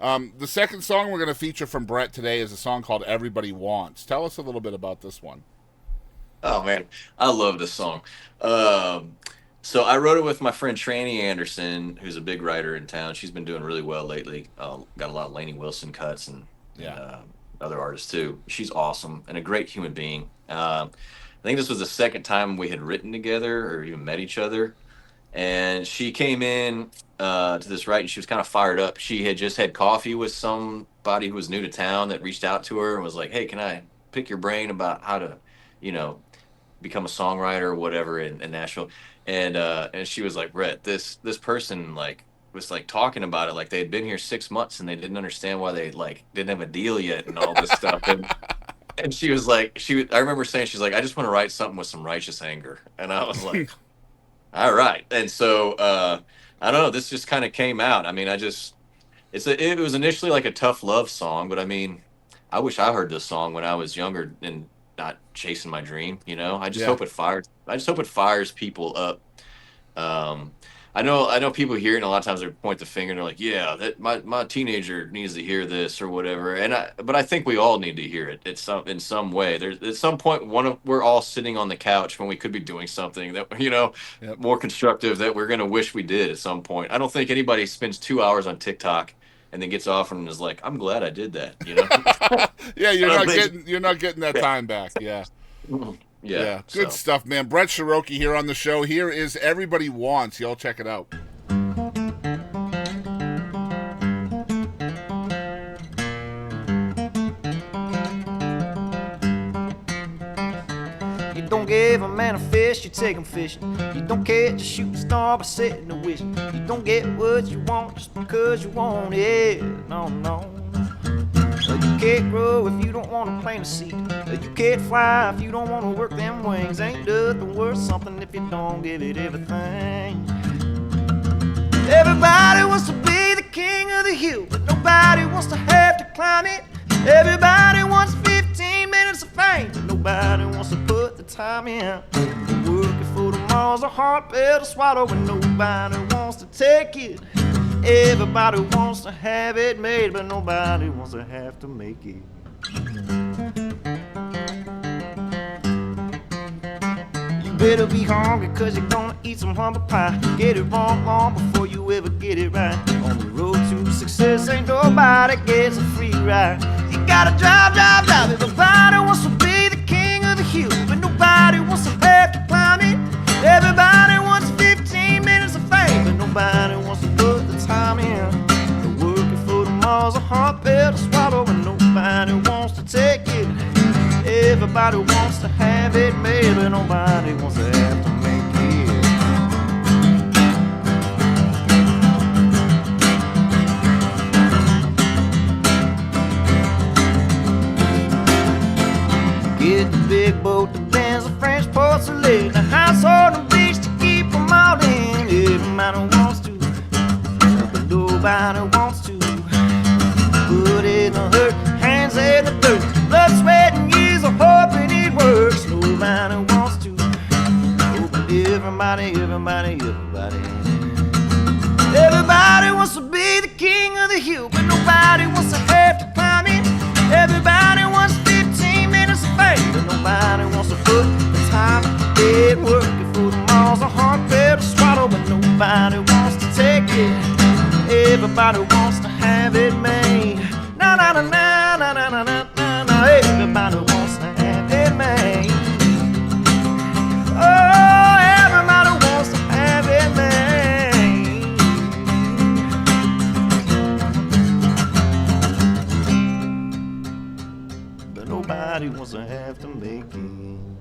The second song we're going to feature from Brett today is a song called Everybody Wants. Tell us a little bit about this one. Oh man, I love this song. Um, so I wrote it with my friend Tranny Anderson, who's a big writer in town. She's been doing really well lately. Got a lot of Lainey Wilson cuts and Yeah. other artists too. She's awesome and a great human being. I think this was the second time we had written together or even met each other. And she came in to this write, and she was kind of fired up. She had just had coffee with somebody who was new to town that reached out to her and was like, "Hey, can I pick your brain about how to, you know, become a songwriter or whatever in Nashville?" And she was like, "Brett, this person like was like talking about it like they had been here 6 months and they didn't understand why they like didn't have a deal yet and all this stuff." And she was like, I remember saying, she's like, "I just want to write something with some righteous anger," and I was like, all right. And so I don't know, this just kind of came out. I mean, it was initially like a tough love song, but I mean, I wish I heard this song when I was younger and not chasing my dream, you know. Yeah. I just hope it fires people up. um, I know people hear it and a lot of times they point the finger and they're like, "Yeah, that my teenager needs to hear this or whatever." But I think we all need to hear it in some way. There's at some point we're all sitting on the couch when we could be doing something that Yep. more constructive that we're gonna wish we did at some point. I don't think anybody spends 2 hours on TikTok and then gets off and is like, "I'm glad I did that." Yeah, I don't think. you're not getting that time back. Yeah. Yeah. Yeah. Good So. stuff, man. Brett Sheroky here on the show. Here is Everybody Wants. Y'all check it out. You don't give a man a fish, you take him fishing. You don't catch a shooting star by sitting and wishing. You don't get what you want just because you want it. No, no. You can't grow if you don't want to plant a seed. You can't fly if you don't want to work them wings. Ain't nothing worth something if you don't give it everything. Everybody wants to be the king of the hill, but nobody wants to have to climb it. Everybody wants 15 minutes of fame, but nobody wants to put the time in. Working for tomorrow's a hard pill to swallow, but nobody wants to take it. Everybody wants to have it made, but nobody wants to have to make it. You better be hungry, cause you're gonna eat some humble pie. Get it wrong long before you ever get it right. On the road to success, ain't nobody gets a free ride. You gotta drive. Everybody wants to be the king of the hill, but nobody wants to have to climb it. Everybody wants 15 minutes of fame, but nobody wants to put the time in. The working for tomorrow's a hard pill to swallow, but nobody wants to take it. Everybody wants to have it made, but nobody wants to have to make it. Get the big boat, the Benz, the French porcelain, the house on the beach to keep them all in. Everybody wants to, but nobody wants to. Put in the hurt, hands in the dirt, blood, sweat, and years of hoping it works. Nobody wants to, oh, but everybody. Everybody wants to be the king of the hill, but nobody wants to have to climb it. Everybody wants 15 minutes of fame, but nobody wants to put the time in. Working for tomorrow's a hard pill to swallow, but nobody wants to take it. Everybody wants to have it made. Na na na na na na na na na. Everybody wants to have it made. Oh, everybody wants to have it made. But nobody wants to have to make it.